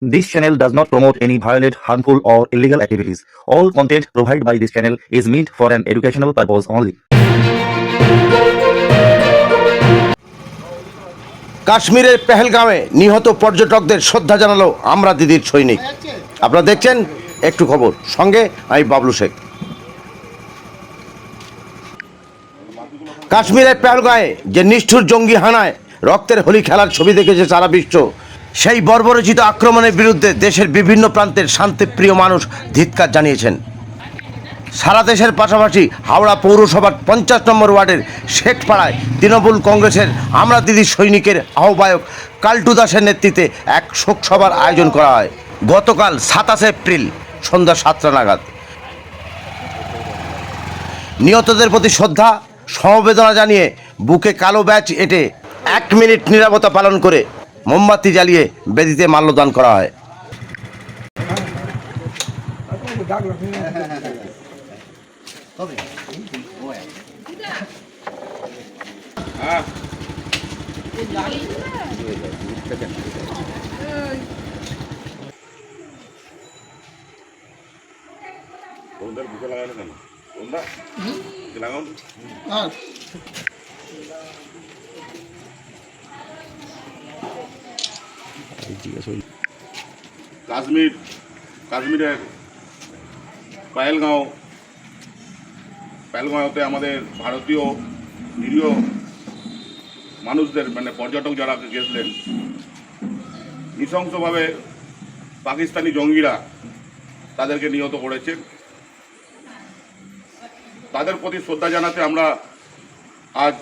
This channel does not promote any violent, harmful, or illegal activities. All content provided by this channel is meant for an educational purpose only. কাশ্মীরের পেহেলগাঁওয়ে নিহত পর্যটকদের শ্রদ্ধা জানালো আমরা দিদির সৈনিক। আপনারা দেখছেন একটু খবর, সঙ্গে আমি বাবলু শেখ। কাশ্মীরের পেহেলগাঁওয়ে যে নিষ্ঠুর জঙ্গি হানায় রক্তের হোলি খেলার ছবি দেখেছে সারা বিশ্ব, সেই বর্বরচিত আক্রমণের বিরুদ্ধে দেশের বিভিন্ন প্রান্তের শান্তিপ্রিয় মানুষ ধিক্কার জানিয়েছেন। সারা দেশের পাশাপাশি হাওড়া পৌরসভার 50 নম্বর ওয়ার্ডের শেঠপাড়ায় তৃণমূল কংগ্রেসের আমরা দিদি সৈনিকের আহ্বায়ক কাল্টু দাসের নেতৃত্বে এক শোকসভার আয়োজন করা হয় গতকাল 27 এপ্রিল সন্ধ্যা 7টা নাগাদ। নিহতদের প্রতি শ্রদ্ধা সমবেদনা জানিয়ে বুকে কালো ব্যাচ এঁটে 1 মিনিট নীরবতা পালন করে মোমবাতি জ্বালিয়ে বেদিতে মাল্যদান করা হয়। কাশ্মীরের পেহেলগাঁওতে আমাদের ভারতীয় নিরীহ মানুষদের পর্যটক যারা গেছিলেন, নৃশংসভাবে পাকিস্তানি জঙ্গিরা তাদেরকে নিহত করেছেন। তাদের প্রতি শ্রদ্ধা জানাতে আমরা আজ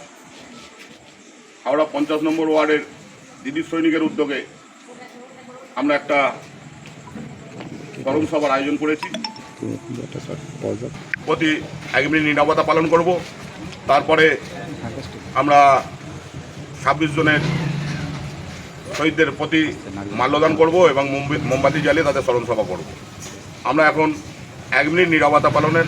হাওড়া 50 নম্বর ওয়ার্ডের দিদির সৈনিকের উদ্যোগে আমরা একটা স্মরণ সভার আয়োজন করেছি। প্রতি 1 মিনিট নীরবতা পালন করব, তারপরে আমরা 26 জনের শহীদদের প্রতি মাল্যদান করব এবং মোমবাতি জ্বালিয়ে তাদের স্মরণ সভা করব। আমরা এখন 1 মিনিট নীরবতা পালনের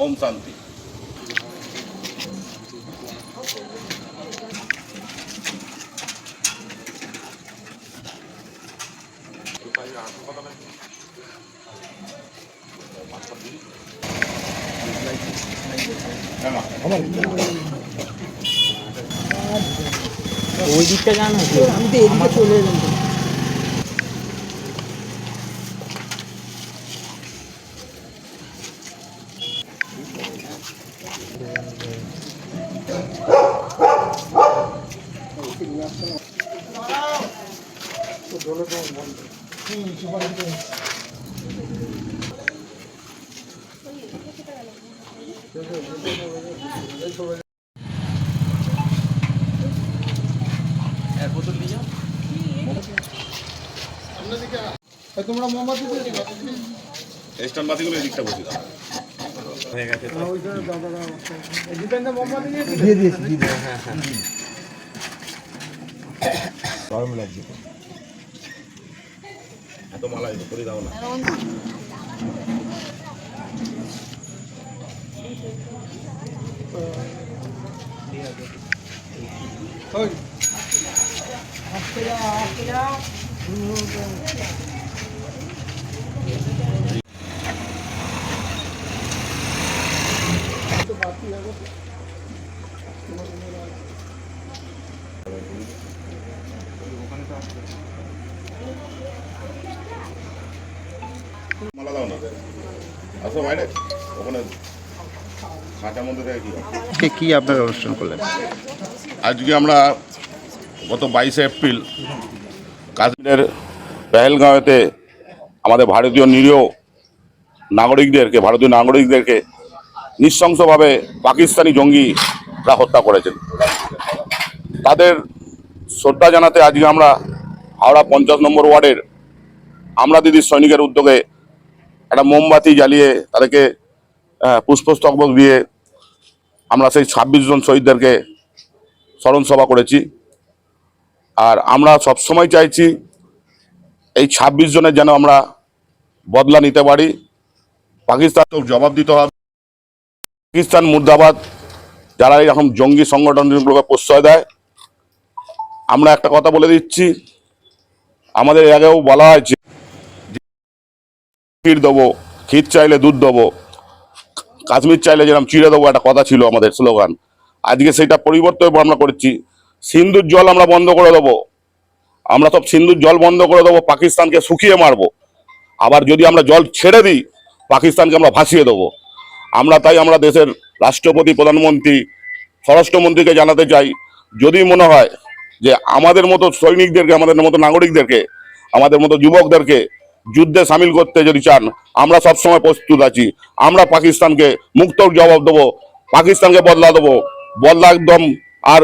ओम शांति। ওই দিকটা জানো, আমি তো এদিকে চলে এলাম। তোমরা মোমবাতি স্ট্যান্ড বাতিগুলো এই দিকটা বসে দাও হয়ে গেছে। দিয়ে দিয়েছি। গরম লাগছে, এত মালা করে দাও না। মালা দাও না, আসো বাইরে ওখানে খাঁচার মধ্যে থেকে কি আপনারা অনুষ্ঠান করলেন? আজকে আমরা গত 22 এপ্রিল কাশ্মীরের পেহেলগাঁওতে আমাদের ভারতীয় নাগরিকদেরকে নৃশংসভাবে পাকিস্তানি জঙ্গিরা হত্যা করেছেন। তাদের শ্রদ্ধা জানাতে আজকে আমরা হাওড়া 50 নম্বর ওয়ার্ডের আমরা দিদির সৈনিকের উদ্যোগে একটা মোমবাতি জ্বালিয়ে তাদেরকে পুষ্পস্তবক দিয়ে আমরা সেই 26 জন শহীদদেরকে স্মরণ সভা করেছি। আর আমরা সবসময় চাইছি এই 26 জনের যেন আমরা বদলা নিতে পারি। পাকিস্তান তো জবাব দিতে হবে। পাকিস্তান মুর্দাবাদ, যারা এরকম জঙ্গি সংগঠনগুলোকে প্রশ্রয় দেয়। আমরা একটা কথা বলে দিচ্ছি, আমাদের এর আগেও বলা হয়েছে ক্ষীর দেবো, ক্ষীর চাইলে দুধ দেবো, কাশ্মীর চাইলে যেরকম চিড়ে দেবো, একটা কথা ছিল আমাদের স্লোগান। আজকে সেটা পরিবর্তন আমরা করেছি, সিন্ধুর জল আমরা বন্ধ করে দেবো। আমরা সব সিন্ধুর জল বন্ধ করে দেবো, পাকিস্তানকে শুকিয়ে মারবো। আবার যদি আমরা জল ছেড়ে দিই, পাকিস্তানকে আমরা ভাসিয়ে দেবো। তাই আমরা দেশের রাষ্ট্রপতি, প্রধানমন্ত্রী, স্বরাষ্ট্রমন্ত্রীকে জানাতে চাই, যদি মনে হয় যে আমাদের মতো সৈনিকদেরকে, আমাদের মতো নাগরিকদেরকে, আমাদের মতো যুবকদেরকে যুদ্ধে সামিল করতে যদি চান, আমরা সবসময় প্রস্তুত আছি। আমরা পাকিস্তানকে মুক্ত জবাব দেবো, পাকিস্তানকে বদলা দেবো। বদলা একদম আর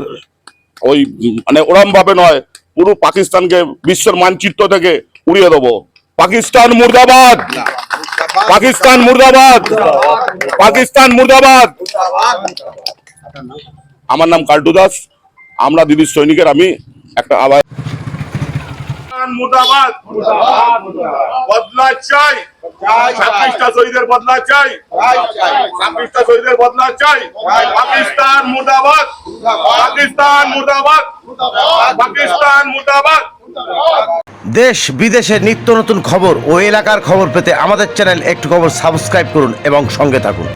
ওই মানে ওরম ভাবে নয়, পুরো পাকিস্তানকে বিশ্বের মানচিত্র থেকে উড়িয়ে দেবো। পাকিস্তান মুর্দাবাদ, পাকিস্তান মুর্দাবাদ, পাকিস্তান মুর্দাবাদ। আমার নাম কাল্টু দাস। আমরা দিদির সৈনিকের আমি একটা আওয়াজ। মুর্দাবাদ, বদলা চাই, 26টা শহীদের বদলা চাই, 26টা শহীদের বদলা চাই। পাকিস্তান মুর্দাবাদ, পাকিস্তান মুর্দাবাদ, পাকিস্তান মুর্দাবাদ। দেশ বিদেশের নিত্য নতুন খবর ও এলাকার খবর পেতে আমাদের চ্যানেল একটু খবর সাবস্ক্রাইব করুন এবং সঙ্গে থাকুন।